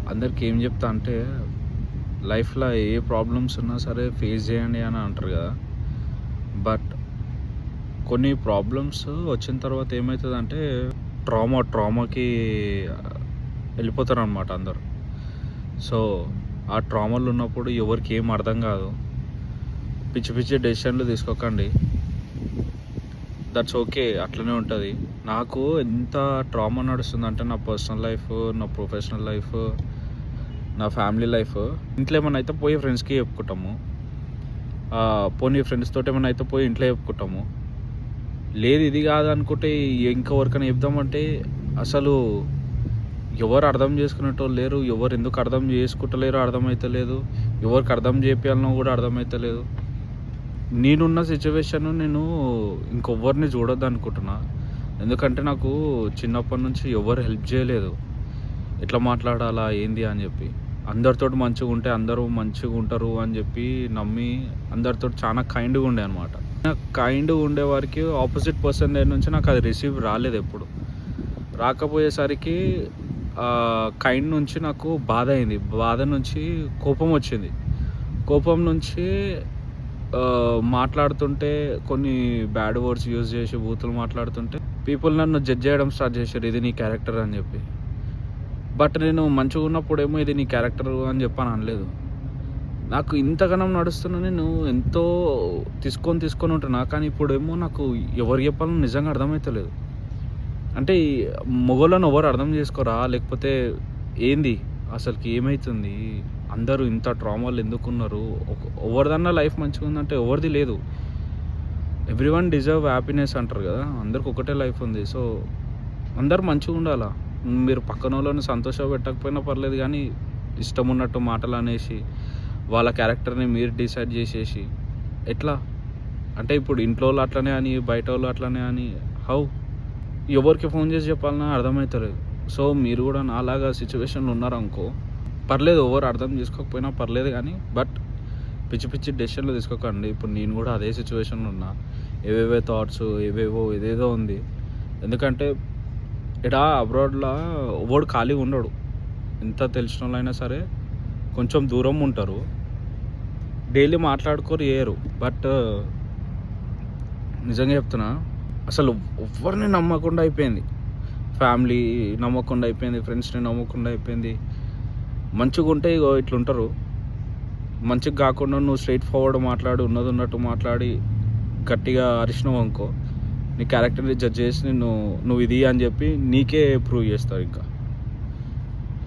అందరికి ఏం చెప్తా అంటే లైఫ్‌లో ఏ ప్రాబ్లమ్స్ ఉన్నా సరే ఫేస్ చేయండి అని అంటారు కదా! బట్ కొన్ని ప్రాబ్లమ్స్ వచ్చిన తర్వాత ఏమైతదంటే ట్రామాకి వెళ్ళిపోతారనమాట అందరూ. సో, ఆ ట్రామాలో ఉన్నప్పుడు ఎవరికీ ఏం అర్థం కాదు. పిచ్చి పిచ్చి డెసిషన్‌లు తీసుకోకండి. That's okay. అట్లనే ఉంటది. నాకు ఎంత ట్రామా నడుస్తుందంటే నా పర్సనల్ లైఫ్, నా ప్రొఫెషనల్ లైఫ్, నా ఫ్యామిలీ లైఫ్. ఇంట్లో ఏమన్నా అయితే పోయి ఫ్రెండ్స్‌కి చెప్పుకుంటాము. పోనీ ఫ్రెండ్స్ తోటి ఏమన్నా అయితే పోయి ఇంట్లో చెప్పుకుంటాము. లేదు ఇది కాదనుకుంటే ఇంకెవరికైనా చెప్దామంటే అసలు ఎవరు అర్థం చేసుకునేటోళ్ళు లేరు. ఎవరు ఎందుకు అర్థం చేసుకుంటలేరో అర్థమైతలేదు. ఎవరికి అర్థం చేపియాలనో కూడా అర్థమైతలేదు. నేనున్న సిచ్యువేషన్ నేను ఇంకొవ్వరిని చూడొద్దనుకుంటున్నా. ఎందుకంటే నాకు చిన్నప్పటి నుంచి ఎవరు హెల్ప్ చేయలేదు. ఎట్లా మాట్లాడాలా ఏంది అని చెప్పి. అందరితోటి మంచిగుంటే అందరూ మంచిగుంటారు అని చెప్పి నమ్మి అందరితోటి చాలా కైండ్‌గా ఉండే అనమాట. కైండ్‌గా ఉండేవారికి ఆపోజిట్ పర్సన్ దగ్గర నుంచి నాకు అది రిసీవ్ రాలేదెప్పుడు. రాకపోయేసరికి కైండ్ నుంచి నాకు బాధ అయింది. బాధ నుంచి కోపం వచ్చింది. కోపం నుంచి మాట్లాడుతుంటే కొన్ని బ్యాడ్ వర్డ్స్ యూజ్ చేసి బూతులు మాట్లాడుతుంటే పీపుల్ నన్ను జడ్జ్ చేయడం స్టార్ట్ చేశారు. ఇది నీ క్యారెక్టర్ అని చెప్పి. బట్ నేను మంచిగా ఉన్నప్పుడేమో ఇది నీ క్యారెక్టర్ అని చెప్పని అనలేదు. నాకు ఇంతగానం నడుస్తున్నా నేను ఎంతో తీసుకొని ఉంటున్నా. కానీ ఇప్పుడేమో నాకు ఎవరు చెప్పాలో నిజంగా అర్థమైతలేదు. అంటే మొగోళ్ళని ఎవరు అర్థం చేసుకోరా? లేకపోతే ఏంది అసలుకి ఏమైతుంది? అందరూ ఇంత ట్రామాలు ఎందుకున్నారు? ఎవరిదన్నా లైఫ్ మంచిగా ఉందంటే ఎవరిది లేదు. ఎవ్రీవన్ డిజర్వ్ హ్యాపీనెస్ అంటారు కదా! అందరికి ఒకటే లైఫ్ ఉంది. సో అందరూ మంచిగా ఉండాలా. మీరు పక్కనోళ్ళని సంతోషపెట్టకపోయినా పర్లేదు కానీ ఇష్టం ఉన్నట్టు మాటలు అనేసి వాళ్ళ క్యారెక్టర్ని మీరు డిసైడ్ చేసేసి ఎట్లా? అంటే ఇప్పుడు ఇంట్లో వాళ్ళు అట్లనే అని బయట వాళ్ళు అట్లనే అని హౌ? ఎవరికి ఫోన్ చేసి చెప్పాలన్నా అర్థమవుతలేదు. సో మీరు కూడా నాలాగా సిచ్యువేషన్లో ఉన్నారనుకో పర్లేదు, ఎవరు అర్థం చేసుకోకపోయినా పర్లేదు కానీ బట్ పిచ్చి పిచ్చి డెసిషన్లు తీసుకోకండి. ఇప్పుడు నేను కూడా అదే సిచ్యువేషన్లో ఉన్నా. ఏవేవో థాట్స్ ఏదేదో ఉంది. ఎందుకంటే ఇక్కడ అబ్రాడ్లో ఎవడు ఖాళీగా ఉండడు. ఎంత తెలిసిన వాళ్ళైనా సరే కొంచెం దూరం ఉంటారు. డైలీ మాట్లాడుకోరు చేయరు. బట్ నిజంగా చెప్తున్నా అసలు ఎవరిని నమ్మకుండా అయిపోయింది. ఫ్యామిలీ నమ్మకుండా అయిపోయింది. ఫ్రెండ్స్ని నమ్మకుండా అయిపోయింది. మంచిగా ఉంటే ఇగో ఇట్లుంటారు. మంచిగా కాకుండా నువ్వు స్ట్రైట్ ఫార్వర్డ్ మాట్లాడి ఉన్నది ఉన్నట్టు మాట్లాడి గట్టిగా అరిచినావు అనుకో నీ క్యారెక్టర్ని జడ్జ్ చేసి నువ్వు ఇది అని చెప్పి నీకే ప్రూవ్ చేస్తావు ఇంకా.